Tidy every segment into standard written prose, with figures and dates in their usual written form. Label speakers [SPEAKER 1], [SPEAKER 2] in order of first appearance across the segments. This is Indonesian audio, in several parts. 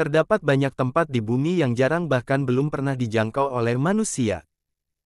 [SPEAKER 1] Terdapat banyak tempat di bumi yang jarang bahkan belum pernah dijangkau oleh manusia.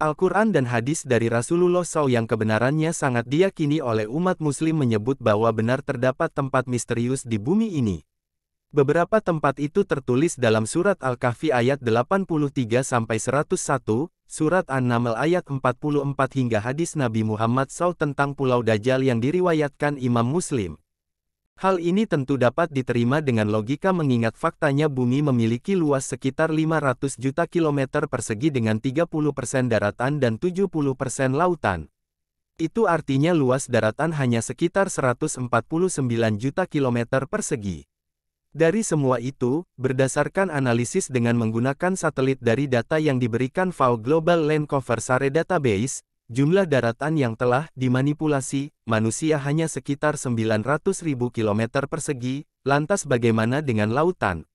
[SPEAKER 1] Al-Quran dan hadis dari Rasulullah SAW yang kebenarannya sangat diyakini oleh umat muslim menyebut bahwa benar terdapat tempat misterius di bumi ini. Beberapa tempat itu tertulis dalam surat Al-Kahfi ayat 83-101, surat An-Naml ayat 44 hingga hadis Nabi Muhammad SAW tentang Pulau Dajjal yang diriwayatkan Imam Muslim. Hal ini tentu dapat diterima dengan logika mengingat faktanya bumi memiliki luas sekitar 500 juta kilometer persegi dengan 30% daratan dan 70% lautan. Itu artinya luas daratan hanya sekitar 149 juta kilometer persegi. Dari semua itu, berdasarkan analisis dengan menggunakan satelit dari data yang diberikan FAO Global Land Cover Survey Database, jumlah daratan yang telah dimanipulasi manusia hanya sekitar 900.000 km persegi. Lantas bagaimana dengan lautan?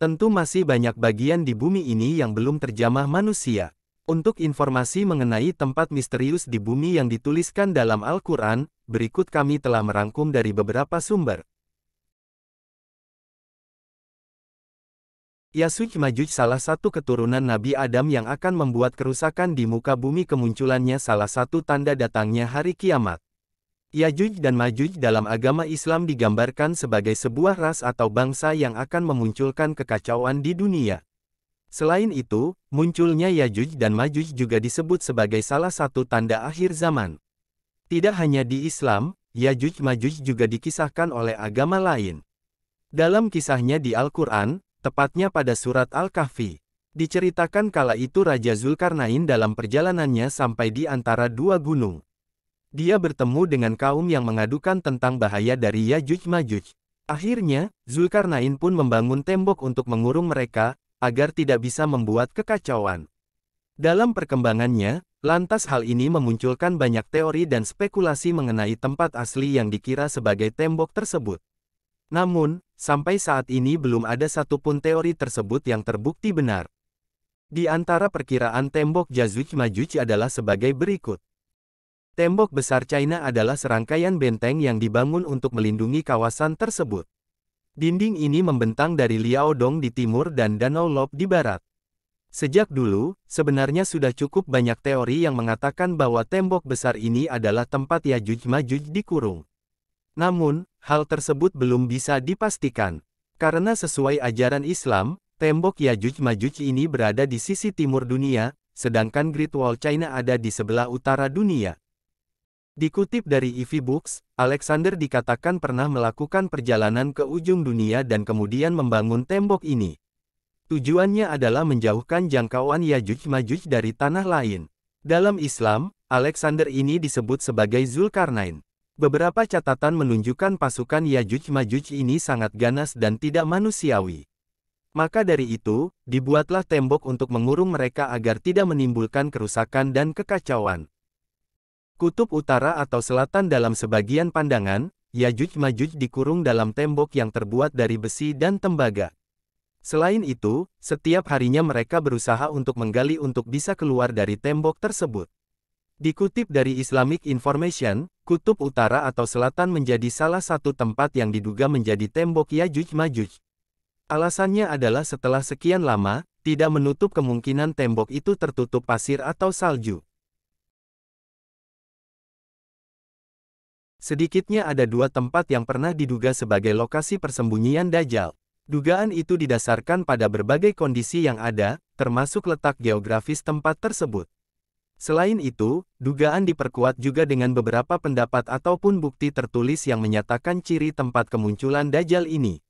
[SPEAKER 1] Tentu masih banyak bagian di bumi ini yang belum terjamah manusia. Untuk informasi mengenai tempat misterius di bumi yang dituliskan dalam Al-Quran, berikut kami telah merangkum dari beberapa sumber. Ya'juj-Ma'juj salah satu keturunan Nabi Adam yang akan membuat kerusakan di muka bumi. Kemunculannya salah satu tanda datangnya hari kiamat. Ya'juj dan Ma'juj dalam agama Islam digambarkan sebagai sebuah ras atau bangsa yang akan memunculkan kekacauan di dunia. Selain itu, munculnya Ya'juj dan Ma'juj juga disebut sebagai salah satu tanda akhir zaman. Tidak hanya di Islam, Ya'juj-Ma'juj juga dikisahkan oleh agama lain. Dalam kisahnya di Al-Quran, tepatnya pada surat Al-Kahfi, diceritakan kala itu Raja Zulkarnain dalam perjalanannya sampai di antara dua gunung. Dia bertemu dengan kaum yang mengadukan tentang bahaya dari Ya'juj-Ma'juj. Akhirnya, Zulkarnain pun membangun tembok untuk mengurung mereka, agar tidak bisa membuat kekacauan. Dalam perkembangannya, lantas hal ini memunculkan banyak teori dan spekulasi mengenai tempat asli yang dikira sebagai tembok tersebut. Namun, sampai saat ini belum ada satupun teori tersebut yang terbukti benar. Di antara perkiraan tembok Ya'juj-Ma'juj adalah sebagai berikut. Tembok besar China adalah serangkaian benteng yang dibangun untuk melindungi kawasan tersebut. Dinding ini membentang dari Liaodong di timur dan Danau Lob di barat. Sejak dulu, sebenarnya sudah cukup banyak teori yang mengatakan bahwa tembok besar ini adalah tempat Ya'juj-Ma'juj dikurung. Namun, hal tersebut belum bisa dipastikan. Karena sesuai ajaran Islam, tembok Ya'juj-Ma'juj ini berada di sisi timur dunia, sedangkan Great Wall China ada di sebelah utara dunia. Dikutip dari EV Books, Alexander dikatakan pernah melakukan perjalanan ke ujung dunia dan kemudian membangun tembok ini. Tujuannya adalah menjauhkan jangkauan Ya'juj-Ma'juj dari tanah lain. Dalam Islam, Alexander ini disebut sebagai Zulkarnain. Beberapa catatan menunjukkan pasukan Ya'juj-Ma'juj ini sangat ganas dan tidak manusiawi. Maka dari itu, dibuatlah tembok untuk mengurung mereka agar tidak menimbulkan kerusakan dan kekacauan. Kutub utara atau selatan dalam sebagian pandangan, Ya'juj-Ma'juj dikurung dalam tembok yang terbuat dari besi dan tembaga. Selain itu, setiap harinya mereka berusaha untuk menggali untuk bisa keluar dari tembok tersebut. Dikutip dari Islamic Information, kutub utara atau selatan menjadi salah satu tempat yang diduga menjadi tembok Ya'juj-Ma'juj. Alasannya adalah setelah sekian lama, tidak menutup kemungkinan tembok itu tertutup pasir atau salju. Sedikitnya ada dua tempat yang pernah diduga sebagai lokasi persembunyian Dajjal. Dugaan itu didasarkan pada berbagai kondisi yang ada, termasuk letak geografis tempat tersebut. Selain itu, dugaan diperkuat juga dengan beberapa pendapat ataupun bukti tertulis yang menyatakan ciri tempat kemunculan Dajjal ini.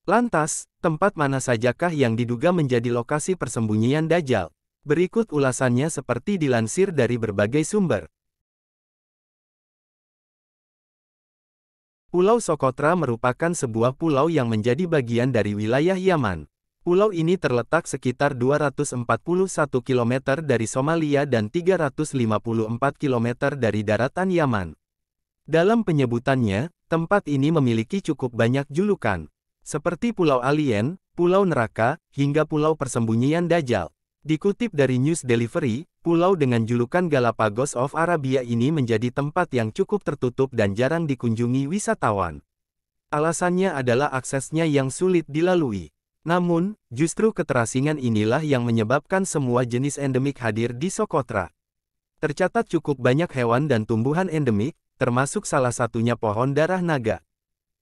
[SPEAKER 1] Lantas, tempat mana sajakah yang diduga menjadi lokasi persembunyian Dajjal? Berikut ulasannya seperti dilansir dari berbagai sumber. Pulau Socotra merupakan sebuah pulau yang menjadi bagian dari wilayah Yaman. Pulau ini terletak sekitar 241 km dari Somalia dan 354 km dari daratan Yaman. Dalam penyebutannya, tempat ini memiliki cukup banyak julukan, seperti Pulau Alien, Pulau Neraka, hingga Pulau Persembunyian Dajjal. Dikutip dari News Delivery, pulau dengan julukan Galapagos of Arabia ini menjadi tempat yang cukup tertutup dan jarang dikunjungi wisatawan. Alasannya adalah aksesnya yang sulit dilalui. Namun, justru keterasingan inilah yang menyebabkan semua jenis endemik hadir di Socotra. Tercatat cukup banyak hewan dan tumbuhan endemik, termasuk salah satunya pohon darah naga.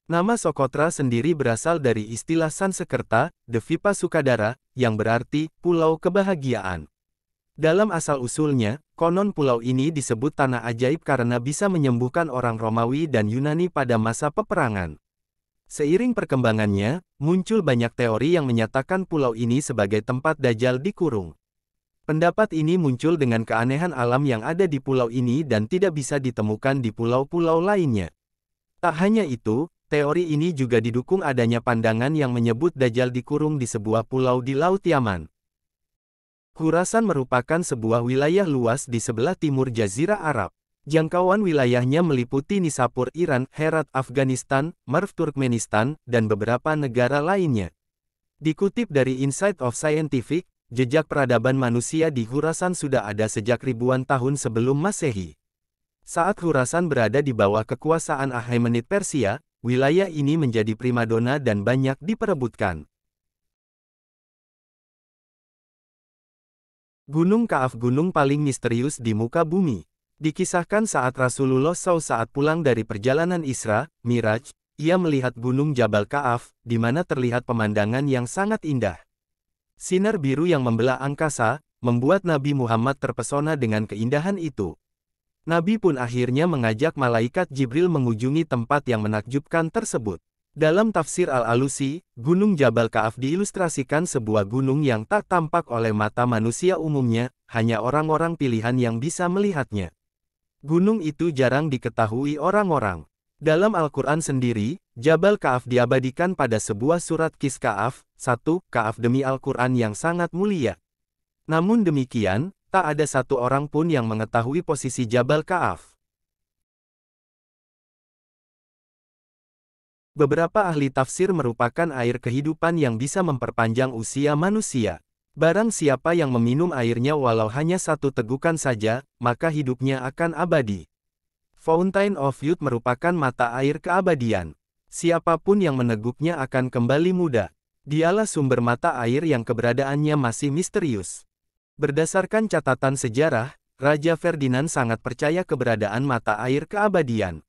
[SPEAKER 1] Nama Socotra sendiri berasal dari istilah Sanskerta, Devipa Sukadara, yang berarti Pulau Kebahagiaan. Dalam asal-usulnya, konon pulau ini disebut Tanah Ajaib karena bisa menyembuhkan orang Romawi dan Yunani pada masa peperangan. Seiring perkembangannya, muncul banyak teori yang menyatakan pulau ini sebagai tempat Dajjal dikurung. Pendapat ini muncul dengan keanehan alam yang ada di pulau ini dan tidak bisa ditemukan di pulau-pulau lainnya. Tak hanya itu, teori ini juga didukung adanya pandangan yang menyebut Dajjal dikurung di sebuah pulau di Laut Yaman. Khurasan merupakan sebuah wilayah luas di sebelah timur Jazirah Arab. Jangkauan wilayahnya meliputi Nishapur Iran, Herat Afghanistan, Merv Turkmenistan, dan beberapa negara lainnya. Dikutip dari Insight of Scientific, jejak peradaban manusia di Khurasan sudah ada sejak ribuan tahun sebelum Masehi. Saat Khurasan berada di bawah kekuasaan Achaemenid Persia, wilayah ini menjadi primadona dan banyak diperebutkan. Gunung Ka'af, gunung paling misterius di muka bumi. Dikisahkan saat Rasulullah SAW saat pulang dari perjalanan Isra, Miraj, ia melihat gunung Jabal Ka'af, di mana terlihat pemandangan yang sangat indah. Sinar biru yang membelah angkasa, membuat Nabi Muhammad terpesona dengan keindahan itu. Nabi pun akhirnya mengajak malaikat Jibril mengunjungi tempat yang menakjubkan tersebut. Dalam tafsir Al-Alusi, Gunung Jabal Ka'af diilustrasikan sebuah gunung yang tak tampak oleh mata manusia umumnya, hanya orang-orang pilihan yang bisa melihatnya. Gunung itu jarang diketahui orang-orang. Dalam Al-Quran sendiri, Jabal Ka'af diabadikan pada sebuah surat Kis Ka'af, 1, Ka'af demi Al-Quran yang sangat mulia. Namun demikian, tak ada satu orang pun yang mengetahui posisi Jabal Ka'af. Beberapa ahli tafsir merupakan air kehidupan yang bisa memperpanjang usia manusia. Barang siapa yang meminum airnya walau hanya satu tegukan saja, maka hidupnya akan abadi. Fountain of Youth merupakan mata air keabadian. Siapapun yang meneguknya akan kembali muda. Dialah sumber mata air yang keberadaannya masih misterius. Berdasarkan catatan sejarah, Raja Ferdinand sangat percaya keberadaan mata air keabadian.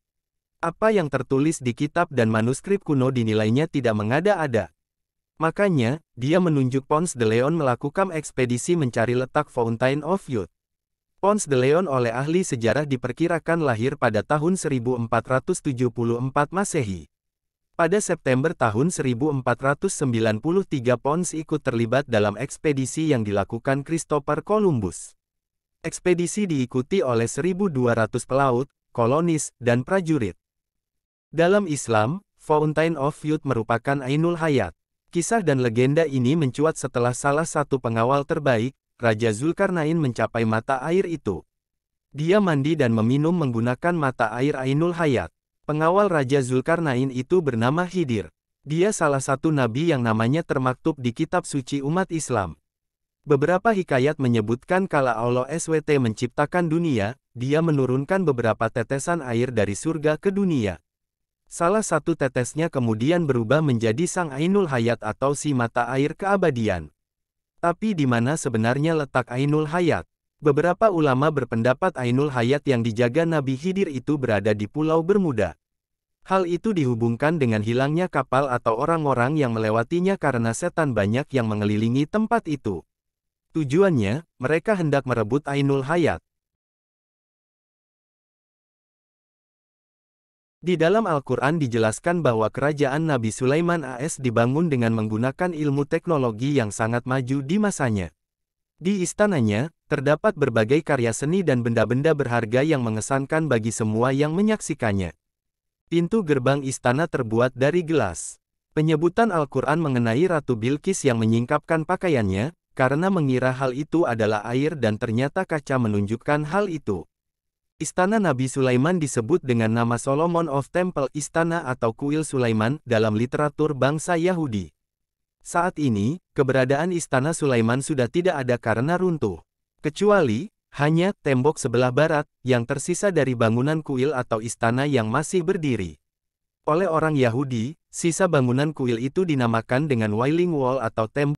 [SPEAKER 1] Apa yang tertulis di kitab dan manuskrip kuno dinilainya tidak mengada-ada. Makanya, dia menunjuk Ponce de Leon melakukan ekspedisi mencari letak Fountain of Youth. Ponce de Leon oleh ahli sejarah diperkirakan lahir pada tahun 1474 Masehi. Pada September tahun 1493 Ponce ikut terlibat dalam ekspedisi yang dilakukan Christopher Columbus. Ekspedisi diikuti oleh 1.200 pelaut, kolonis, dan prajurit. Dalam Islam, Fountain of Youth merupakan Ainul Hayat. Kisah dan legenda ini mencuat setelah salah satu pengawal terbaik, Raja Zulkarnain mencapai mata air itu. Dia mandi dan meminum menggunakan mata air Ainul Hayat. Pengawal Raja Zulkarnain itu bernama Khidir. Dia salah satu nabi yang namanya termaktub di kitab suci umat Islam. Beberapa hikayat menyebutkan kala Allah SWT menciptakan dunia, dia menurunkan beberapa tetesan air dari surga ke dunia. Salah satu tetesnya kemudian berubah menjadi sang Ainul Hayat atau si mata air keabadian. Tapi di mana sebenarnya letak Ainul Hayat? Beberapa ulama berpendapat Ainul Hayat yang dijaga Nabi Khidir itu berada di Pulau Bermuda. Hal itu dihubungkan dengan hilangnya kapal atau orang-orang yang melewatinya karena setan banyak yang mengelilingi tempat itu. Tujuannya, mereka hendak merebut Ainul Hayat. Di dalam Al-Quran dijelaskan bahwa kerajaan Nabi Sulaiman AS dibangun dengan menggunakan ilmu teknologi yang sangat maju di masanya. Di istananya, terdapat berbagai karya seni dan benda-benda berharga yang mengesankan bagi semua yang menyaksikannya. Pintu gerbang istana terbuat dari gelas. Penyebutan Al-Quran mengenai Ratu Bilqis yang menyingkapkan pakaiannya, karena mengira hal itu adalah air dan ternyata kaca menunjukkan hal itu. Istana Nabi Sulaiman disebut dengan nama Solomon of Temple Istana atau Kuil Sulaiman dalam literatur bangsa Yahudi. Saat ini, keberadaan Istana Sulaiman sudah tidak ada karena runtuh. Kecuali, hanya tembok sebelah barat yang tersisa dari bangunan kuil atau istana yang masih berdiri. Oleh orang Yahudi, sisa bangunan kuil itu dinamakan dengan Wailing Wall atau tembok